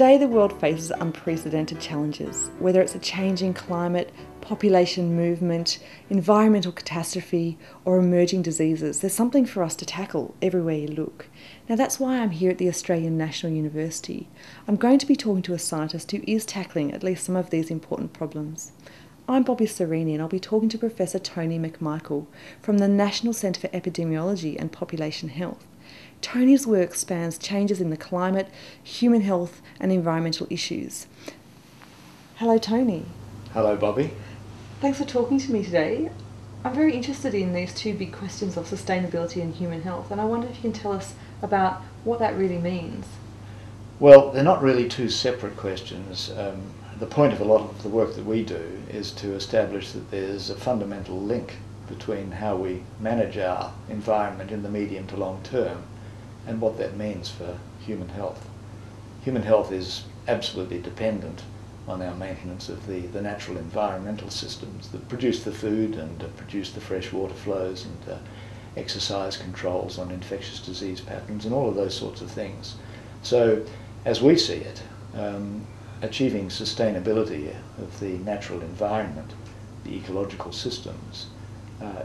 Today the world faces unprecedented challenges, whether it's a changing climate, population movement, environmental catastrophe or emerging diseases. There's something for us to tackle everywhere you look. Now that's why I'm here at the Australian National University. I'm going to be talking to a scientist who is tackling at least some of these important problems. I'm Bobby Cereni and I'll be talking to Professor Tony McMichael from the National Centre for Epidemiology and Population Health. Tony's work spans changes in the climate, human health and environmental issues. Hello Tony. Hello Bobby. Thanks for talking to me today. I'm very interested in these two big questions of sustainability and human health, and I wonder if you can tell us about what that really means. Well, they're not really two separate questions. The point of a lot of the work that we do is to establish that there's a fundamental link between how we manage our environment in the medium to long term and what that means for human health. Human health is absolutely dependent on our maintenance of the natural environmental systems that produce the food and produce the fresh water flows and exercise controls on infectious disease patterns and all of those sorts of things. So, as we see it, achieving sustainability of the natural environment, the ecological systems,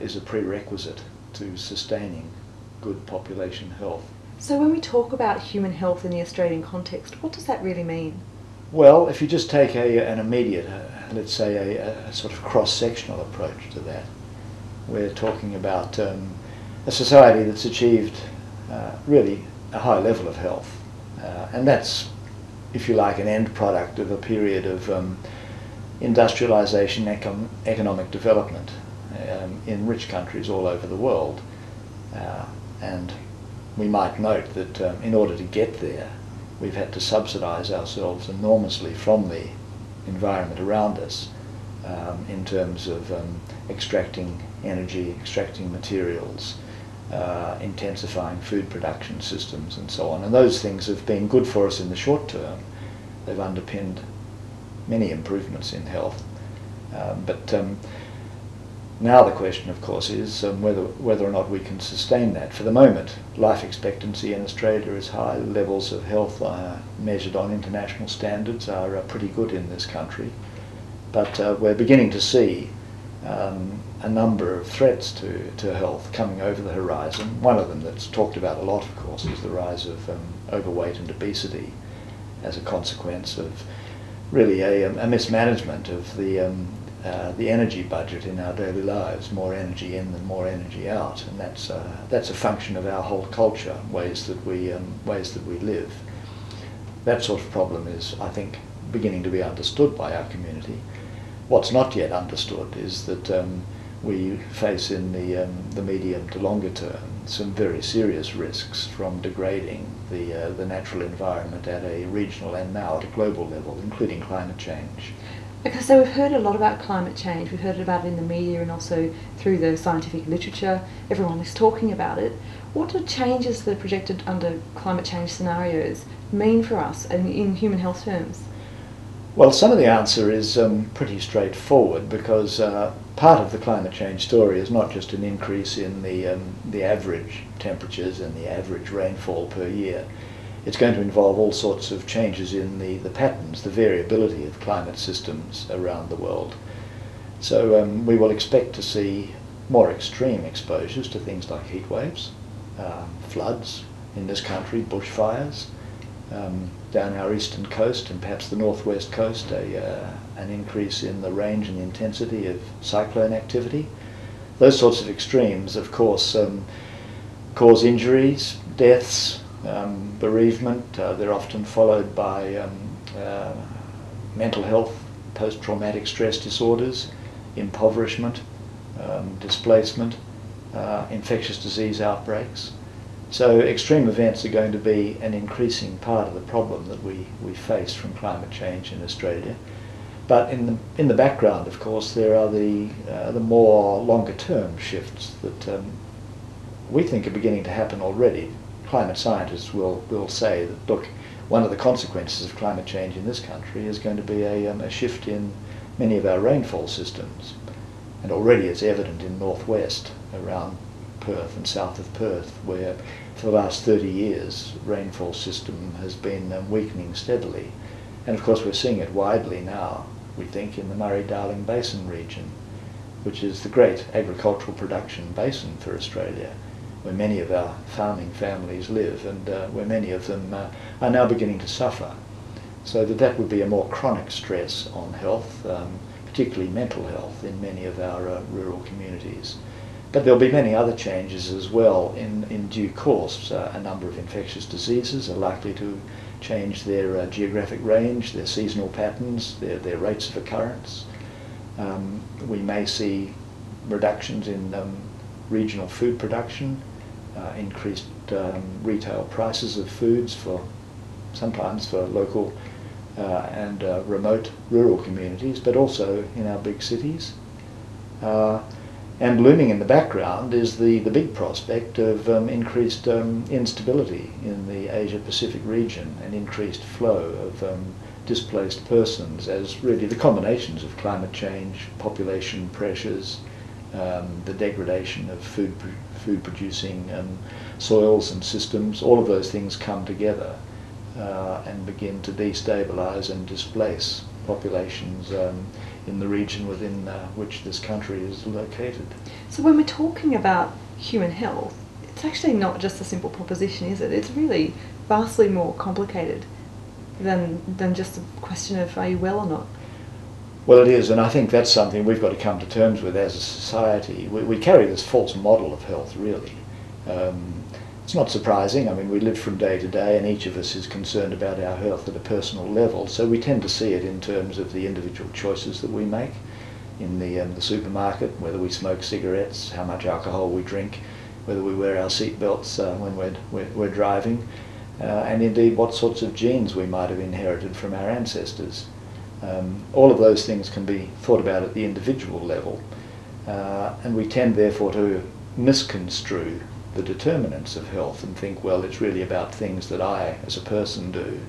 is a prerequisite to sustaining good population health. So when we talk about human health in the Australian context, what does that really mean? Well, if you just take an immediate, let's say a sort of cross-sectional approach to that, we're talking about a society that's achieved really a high level of health. And that's, if you like, an end product of a period of industrialisation, economic development in rich countries all over the world. And we might note that in order to get there, we've had to subsidise ourselves enormously from the environment around us in terms of extracting energy, extracting materials, intensifying food production systems and so on. And those things have been good for us in the short term. They've underpinned many improvements in health. But now the question, of course, is whether or not we can sustain that. For the moment, life expectancy in Australia is high. Levels of health measured on international standards are pretty good in this country. But we're beginning to see a number of threats to health coming over the horizon. One of them that's talked about a lot, of course, is the rise of overweight and obesity as a consequence of really a mismanagement of the energy budget in our daily lives. More energy in than more energy out, and that's a function of our whole culture, ways that we live. That sort of problem is, I think, beginning to be understood by our community. What's not yet understood is that we face in the medium to longer term some very serious risks from degrading the natural environment at a regional and now at a global level, including climate change. Okay, so we've heard a lot about climate change. We've heard about it in the media and also through the scientific literature. Everyone is talking about it. What do changes that are projected under climate change scenarios mean for us in human health terms? Well, some of the answer is pretty straightforward, because part of the climate change story is not just an increase in the average temperatures and the average rainfall per year. It's going to involve all sorts of changes in the patterns, the variability of climate systems around the world. So we will expect to see more extreme exposures to things like heat waves, floods in this country, bushfires, down our eastern coast and perhaps the northwest coast, an increase in the range and the intensity of cyclone activity. Those sorts of extremes, of course, cause injuries, deaths, bereavement. They're often followed by mental health, post-traumatic stress disorders, impoverishment, displacement, infectious disease outbreaks. So extreme events are going to be an increasing part of the problem that we face from climate change in Australia. But in the background, of course, there are the more longer-term shifts that we think are beginning to happen already. Climate scientists will say that, look, one of the consequences of climate change in this country is going to be a shift in many of our rainfall systems. And already it's evident in northwest around Perth and south of Perth, where for the last 30 years rainfall system has been weakening steadily. And of course we're seeing it widely now, we think, in the Murray-Darling Basin region, which is the great agricultural production basin for Australia, where many of our farming families live, and where many of them are now beginning to suffer. So that would be a more chronic stress on health, particularly mental health, in many of our rural communities. But there'll be many other changes as well in due course. A number of infectious diseases are likely to change their geographic range, their seasonal patterns, their rates of occurrence. We may see reductions in regional food production, increased retail prices of foods sometimes for local and remote rural communities, but also in our big cities. And looming in the background is the big prospect of increased instability in the Asia-Pacific region, and increased flow of displaced persons, as really the combinations of climate change, population pressures, the degradation of food-producing soils and systems, all of those things come together and begin to destabilise and displace populations in the region within which this country is located. So when we're talking about human health, it's actually not just a simple proposition, is it? It's really vastly more complicated than just a question of are you well or not. Well, it is, and I think that's something we've got to come to terms with as a society. We carry this false model of health, really. It's not surprising. I mean, we live from day to day, and each of us is concerned about our health at a personal level, so we tend to see it in terms of the individual choices that we make in the supermarket, whether we smoke cigarettes, how much alcohol we drink, whether we wear our seat belts when we're driving, and indeed what sorts of genes we might have inherited from our ancestors. All of those things can be thought about at the individual level, and we tend therefore to misconstrue the determinants of health and think, well, it's really about things that I as a person do,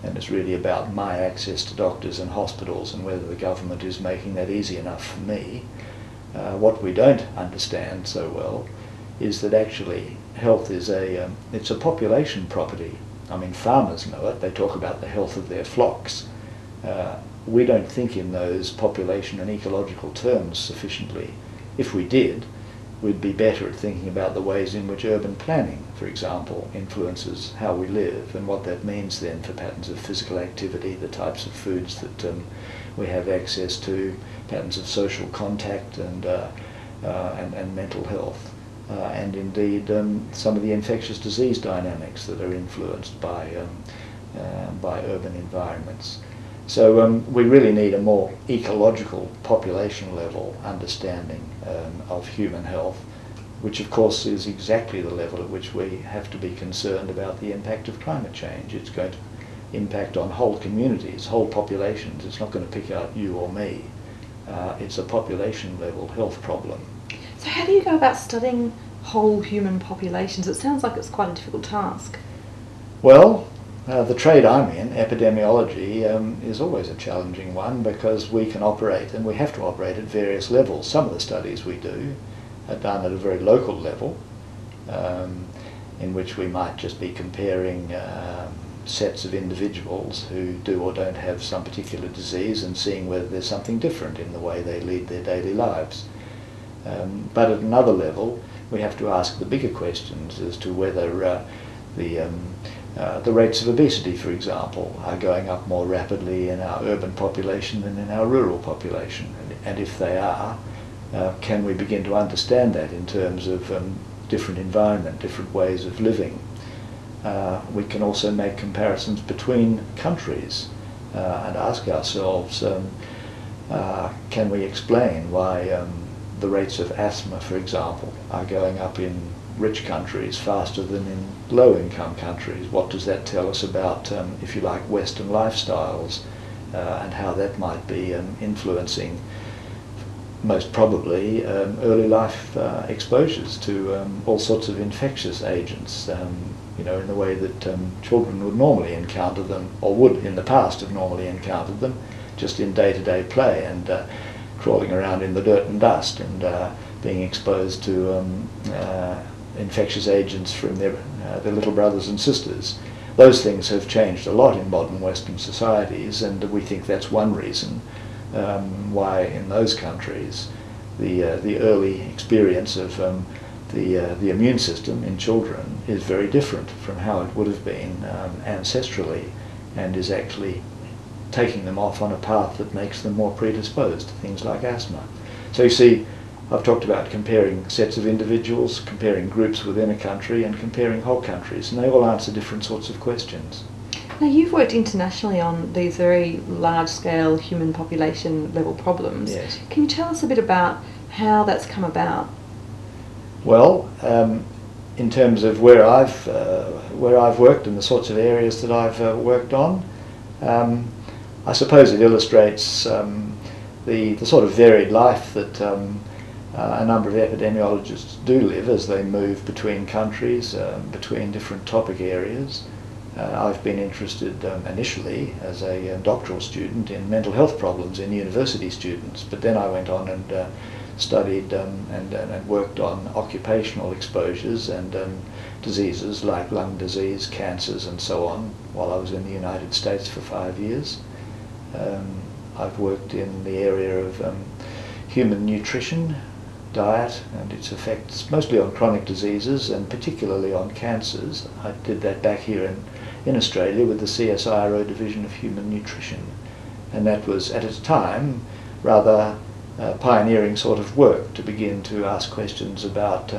and it's really about my access to doctors and hospitals and whether the government is making that easy enough for me. What we don't understand so well is that actually health is it's a population property. I mean, farmers know it. They talk about the health of their flocks. We don't think in those population and ecological terms sufficiently. If we did, we'd be better at thinking about the ways in which urban planning, for example, influences how we live, and what that means then for patterns of physical activity, the types of foods that we have access to, patterns of social contact and mental health, and indeed some of the infectious disease dynamics that are influenced by urban environments. So we really need a more ecological, population level understanding of human health, which of course is exactly the level at which we have to be concerned about the impact of climate change. It's going to impact on whole communities, whole populations. It's not going to pick out you or me. It's a population level health problem. So how do you go about studying whole human populations? It sounds like it's quite a difficult task. Well, the trade I'm in, epidemiology, is always a challenging one, because we can operate, and we have to operate at various levels. Some of the studies we do are done at a very local level, in which we might just be comparing sets of individuals who do or don't have some particular disease and seeing whether there's something different in the way they lead their daily lives. But at another level, we have to ask the bigger questions as to whether the rates of obesity, for example, are going up more rapidly in our urban population than in our rural population. And if they are, can we begin to understand that in terms of different environment, different ways of living? We can also make comparisons between countries and ask ourselves, can we explain why the rates of asthma, for example, are going up in rich countries faster than in low-income countries? What does that tell us about, if you like, Western lifestyles, and how that might be influencing, most probably, early life exposures to all sorts of infectious agents, in the way that children would normally encounter them, or would in the past have normally encountered them, just in day-to-day play and crawling around in the dirt and dust and being exposed to infectious agents from their little brothers and sisters. Those things have changed a lot in modern Western societies, and we think that's one reason why in those countries the early experience of the immune system in children is very different from how it would have been ancestrally, and is actually taking them off on a path that makes them more predisposed to things like asthma. So you see, I've talked about comparing sets of individuals, comparing groups within a country, and comparing whole countries, and they all answer different sorts of questions. Now, you've worked internationally on these very large-scale human population level problems. Yes. Can you tell us a bit about how that's come about? Well, in terms of where I've worked and the sorts of areas that I've worked on, I suppose it illustrates the sort of varied life that a number of epidemiologists do live as they move between countries, between different topic areas. I've been interested initially as a doctoral student in mental health problems in university students, but then I went on and studied and worked on occupational exposures and diseases like lung disease, cancers and so on while I was in the United States for 5 years. I've worked in the area of human nutrition, diet and its effects mostly on chronic diseases and particularly on cancers. I did that back here in Australia with the CSIRO Division of Human Nutrition, and that was at its time rather pioneering sort of work to begin to ask questions about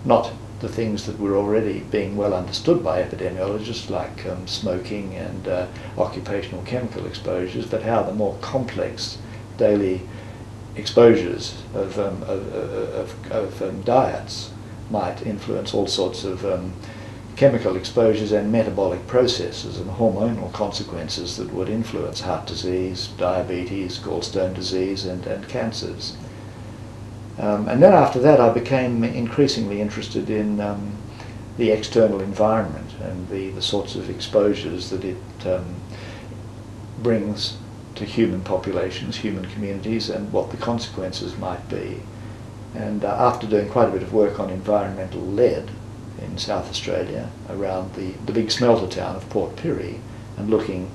not the things that were already being well understood by epidemiologists like smoking and occupational chemical exposures, but how the more complex daily exposures of diets might influence all sorts of chemical exposures and metabolic processes and hormonal consequences that would influence heart disease, diabetes, gallstone disease and cancers. And then after that I became increasingly interested in the external environment and the sorts of exposures that it brings to human populations, human communities, and what the consequences might be. And after doing quite a bit of work on environmental lead in South Australia around the big smelter town of Port Pirie, and looking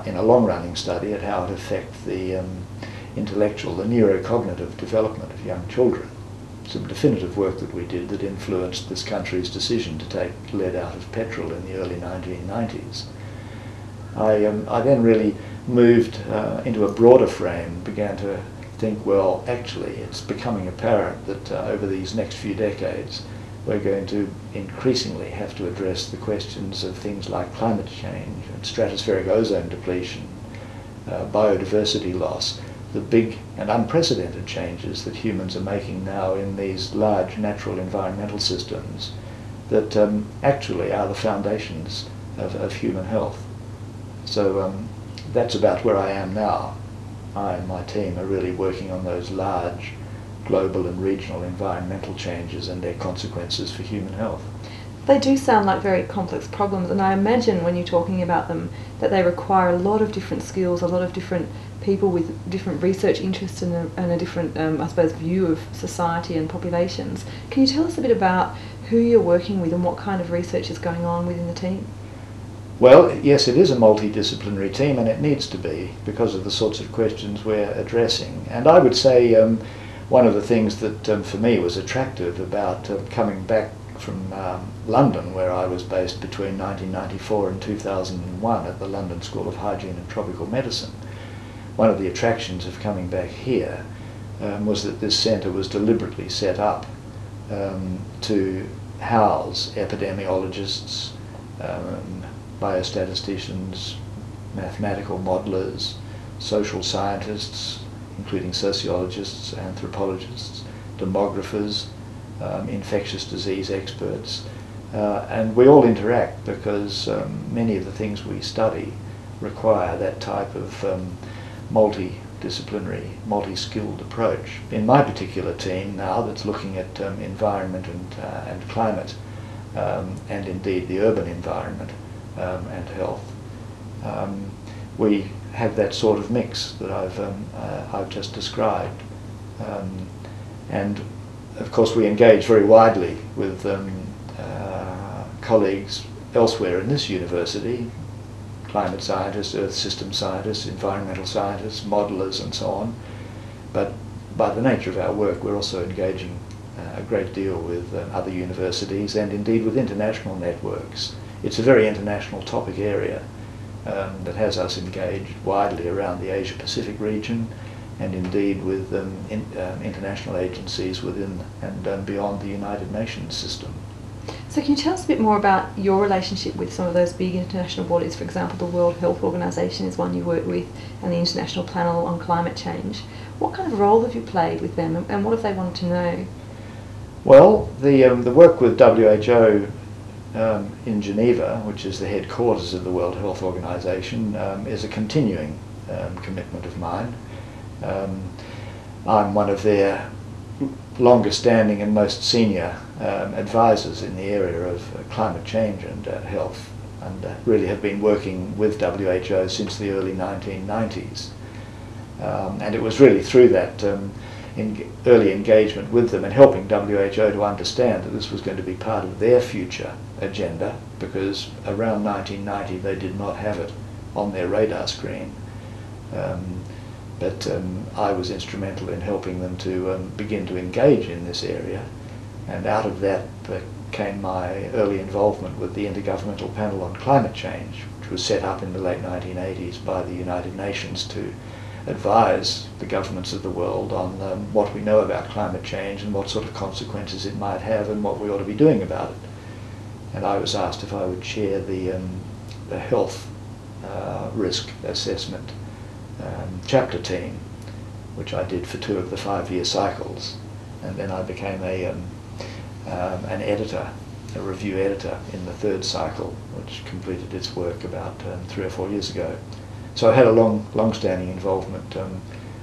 in a long-running study at how it affects the intellectual, the neurocognitive development of young children. Some definitive work that we did that influenced this country's decision to take lead out of petrol in the early 1990s. I then really moved into a broader frame, began to think, well, actually it's becoming apparent that over these next few decades we're going to increasingly have to address the questions of things like climate change and stratospheric ozone depletion, biodiversity loss, the big and unprecedented changes that humans are making now in these large natural environmental systems that actually are the foundations of human health. So that's about where I am now. I and my team are really working on those large global and regional environmental changes and their consequences for human health. They do sound like very complex problems, and I imagine when you're talking about them that they require a lot of different skills, a lot of different people with different research interests and a different, I suppose, view of society and populations. Can you tell us a bit about who you're working with and what kind of research is going on within the team? Well, yes, it is a multidisciplinary team, and it needs to be because of the sorts of questions we're addressing. And I would say one of the things that for me was attractive about coming back from London, where I was based between 1994 and 2001 at the London School of Hygiene and Tropical Medicine, one of the attractions of coming back here was that this centre was deliberately set up to house epidemiologists, biostatisticians, mathematical modelers, social scientists, including sociologists, anthropologists, demographers, infectious disease experts, and we all interact because many of the things we study require that type of multidisciplinary, multi-skilled approach. In my particular team now that's looking at environment and climate, and indeed the urban environment and health, we have that sort of mix that I've just described. And of course, we engage very widely with colleagues elsewhere in this university, climate scientists, earth system scientists, environmental scientists, modelers and so on. But by the nature of our work, we're also engaging a great deal with other universities and indeed with international networks. It's a very international topic area that has us engaged widely around the Asia-Pacific region and indeed with international agencies within and beyond the United Nations system. So can you tell us a bit more about your relationship with some of those big international bodies? For example, the World Health Organization is one you work with, and the International Panel on Climate Change. What kind of role have you played with them, and what have they wanted to know? Well, the work with WHO in Geneva, which is the headquarters of the World Health Organization, is a continuing commitment of mine. I'm one of their longest standing and most senior advisors in the area of climate change and health, and really have been working with WHO since the early 1990s. And it was really through that early engagement with them and helping WHO to understand that this was going to be part of their future agenda, because around 1990 they did not have it on their radar screen. But I was instrumental in helping them to begin to engage in this area, and out of that came my early involvement with the Intergovernmental Panel on Climate Change, which was set up in the late 1980s by the United Nations to advise the governments of the world on what we know about climate change and what sort of consequences it might have and what we ought to be doing about it. And I was asked if I would chair the health risk assessment chapter team, which I did for 2 of the 5-year cycles, and then I became an editor, a review editor in the 3rd cycle, which completed its work about 3 or 4 years ago. So I had a long-standing involvement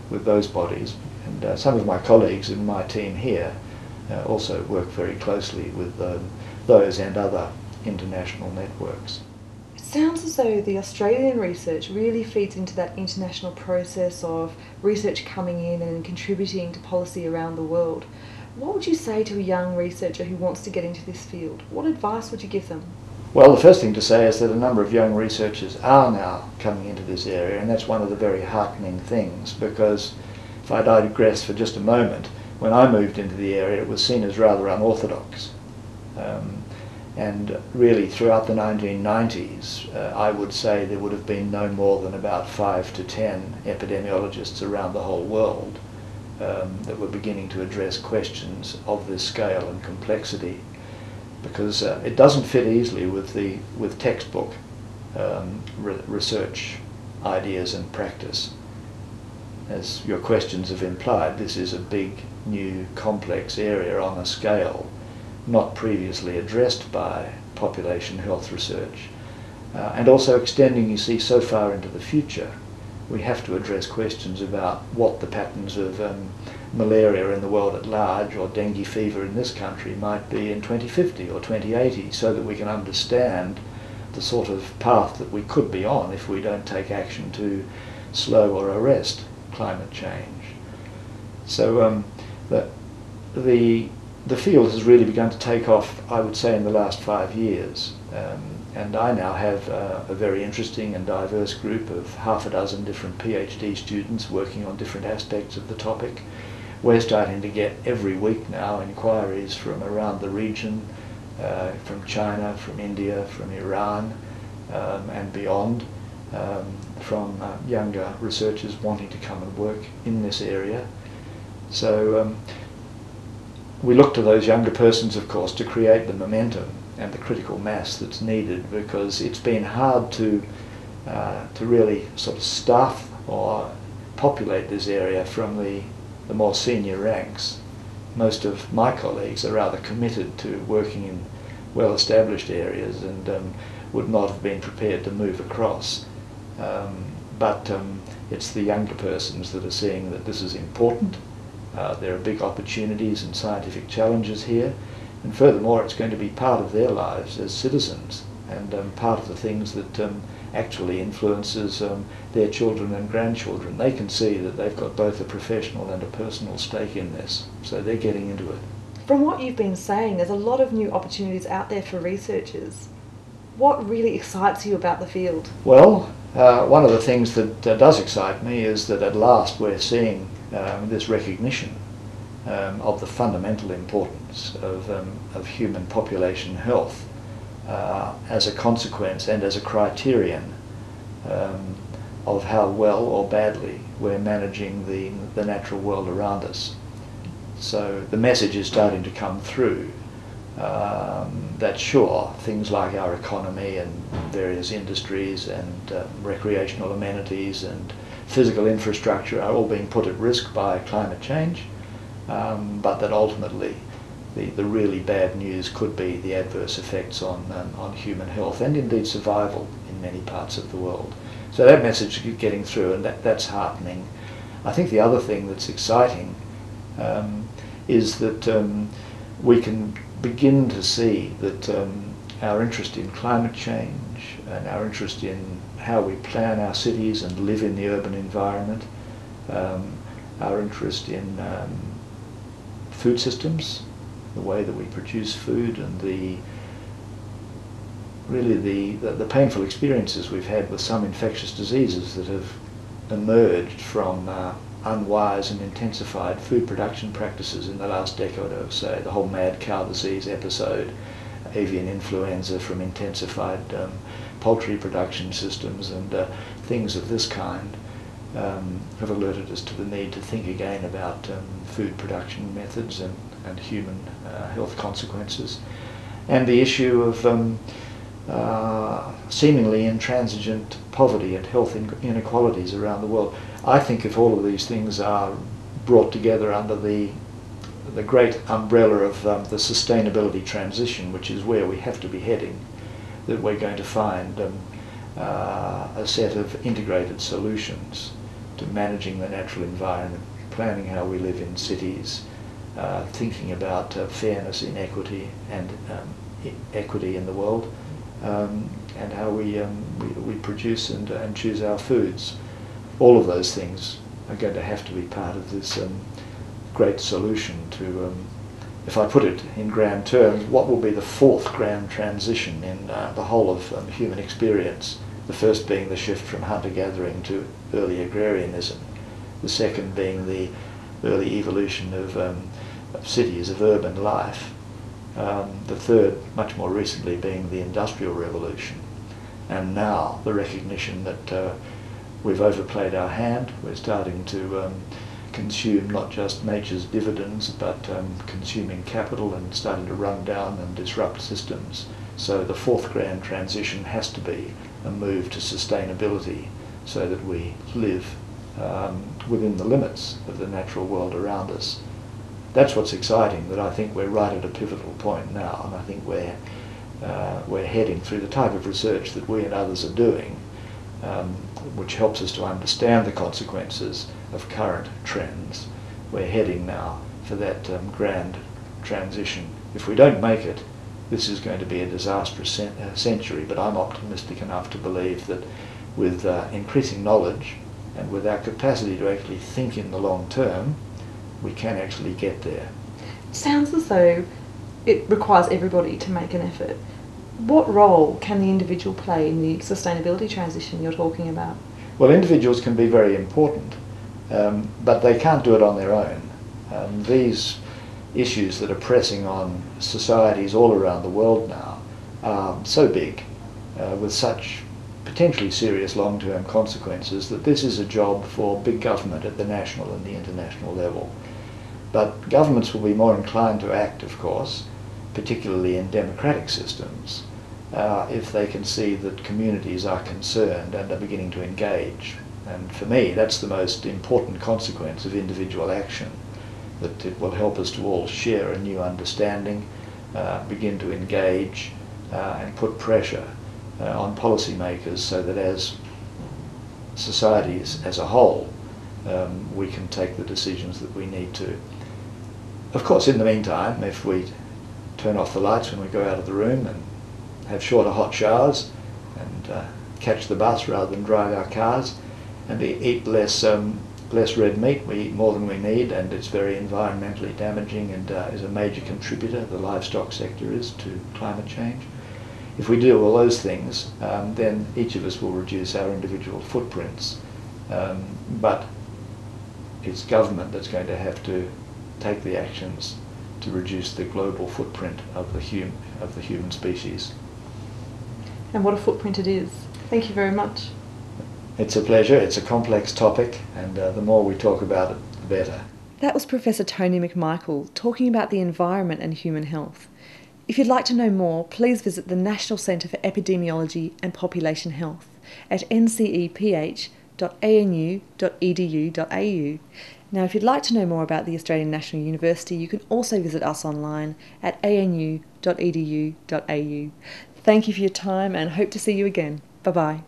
with those bodies, and some of my colleagues in my team here also work very closely with those and other international networks. It sounds as though the Australian research really feeds into that international process of research coming in and contributing to policy around the world. What would you say to a young researcher who wants to get into this field? What advice would you give them? Well, the first thing to say is that a number of young researchers are now coming into this area, and that's one of the very heartening things, because if I digress for just a moment, when I moved into the area it was seen as rather unorthodox. And really throughout the 1990s I would say there would have been no more than about 5 to 10 epidemiologists around the whole world that were beginning to address questions of this scale and complexity, because it doesn't fit easily with textbook research ideas and practice. As your questions have implied, this is a big, new, complex area on a scale not previously addressed by population health research, and also extending, you see, so far into the future. We have to address questions about what the patterns of malaria in the world at large, or dengue fever in this country, might be in 2050 or 2080, so that we can understand the sort of path that we could be on if we don't take action to slow or arrest climate change. So the field has really begun to take off, I would say, in the last 5 years. And I now have a very interesting and diverse group of half a dozen different PhD students working on different aspects of the topic. We're starting to get every week now inquiries from around the region, from China, from India, from Iran, and beyond, from younger researchers wanting to come and work in this area. So we look to those younger persons, of course, to create the momentum and the critical mass that's needed, because it's been hard to really sort of staff or populate this area from the more senior ranks. Most of my colleagues are rather committed to working in well-established areas and would not have been prepared to move across. But it's the younger persons that are seeing that this is important. There are big opportunities and scientific challenges here, and furthermore it's going to be part of their lives as citizens, and part of the things that actually influences their children and grandchildren. They can see that they've got both a professional and a personal stake in this, so they're getting into it. From what you've been saying, there's a lot of new opportunities out there for researchers. What really excites you about the field? Well, one of the things that does excite me is that at last we're seeing this recognition of the fundamental importance of human population health as a consequence and as a criterion of how well or badly we're managing the natural world around us. So the message is starting to come through that sure, things like our economy and various industries and recreational amenities and physical infrastructure are all being put at risk by climate change, but that ultimately the really bad news could be the adverse effects on human health and indeed survival in many parts of the world. So that message is getting through, and that's heartening. I think the other thing that's exciting is that we can begin to see that our interest in climate change and our interest in how we plan our cities and live in the urban environment, our interest in food systems, the way that we produce food, and the painful experiences we've had with some infectious diseases that have emerged from unwise and intensified food production practices in the last decade or so. The whole mad cow disease episode, avian influenza from intensified poultry production systems, and things of this kind have alerted us to the need to think again about food production methods and human health consequences. And the issue of seemingly intransigent poverty and health inequalities around the world. I think if all of these things are brought together under the great umbrella of the sustainability transition, which is where we have to be heading, that we're going to find a set of integrated solutions to managing the natural environment, planning how we live in cities, thinking about fairness, inequity, and equity in the world, and how we produce and choose our foods. All of those things are going to have to be part of this great solution to, if I put it in grand terms, what will be the fourth grand transition in the whole of human experience. The first being the shift from hunter-gathering to early agrarianism. The second being the early evolution of cities, of urban life. The third, much more recently, being the Industrial Revolution. And now the recognition that we've overplayed our hand. We're starting to consume not just nature's dividends, but consuming capital and starting to run down and disrupt systems. So the fourth grand transition has to be a move to sustainability so that we live within the limits of the natural world around us. That's what's exciting, that I think we're right at a pivotal point now, and I think we're heading through the type of research that we and others are doing, which helps us to understand the consequences of current trends. We're heading now for that grand transition. If we don't make it, this is going to be a disastrous century, but I'm optimistic enough to believe that with increasing knowledge and with our capacity to actually think in the long term, we can actually get there. It sounds as though it requires everybody to make an effort. What role can the individual play in the sustainability transition you're talking about? Well, individuals can be very important, but they can't do it on their own. These issues that are pressing on societies all around the world now are so big, with such potentially serious long-term consequences, that this is a job for big government at the national and the international level. But governments will be more inclined to act, of course, particularly in democratic systems, if they can see that communities are concerned and are beginning to engage. And for me, that's the most important consequence of individual action, that it will help us to all share a new understanding, begin to engage, and put pressure on policymakers so that as societies as a whole, we can take the decisions that we need to. Of course, in the meantime, if we turn off the lights when we go out of the room and have shorter hot showers and catch the bus rather than drive our cars, and eat less less red meat, we eat more than we need, and it's very environmentally damaging and is a major contributor, the livestock sector is, to climate change. If we do all those things, then each of us will reduce our individual footprints. But it's government that's going to have to take the actions to reduce the global footprint of the human species. And what a footprint it is. Thank you very much. It's a pleasure. It's a complex topic, and the more we talk about it, the better. That was Professor Tony McMichael talking about the environment and human health. If you'd like to know more, please visit the National Centre for Epidemiology and Population Health at nceph.anu.edu.au. Now, if you'd like to know more about the Australian National University, you can also visit us online at anu.edu.au. Thank you for your time and hope to see you again. Bye-bye.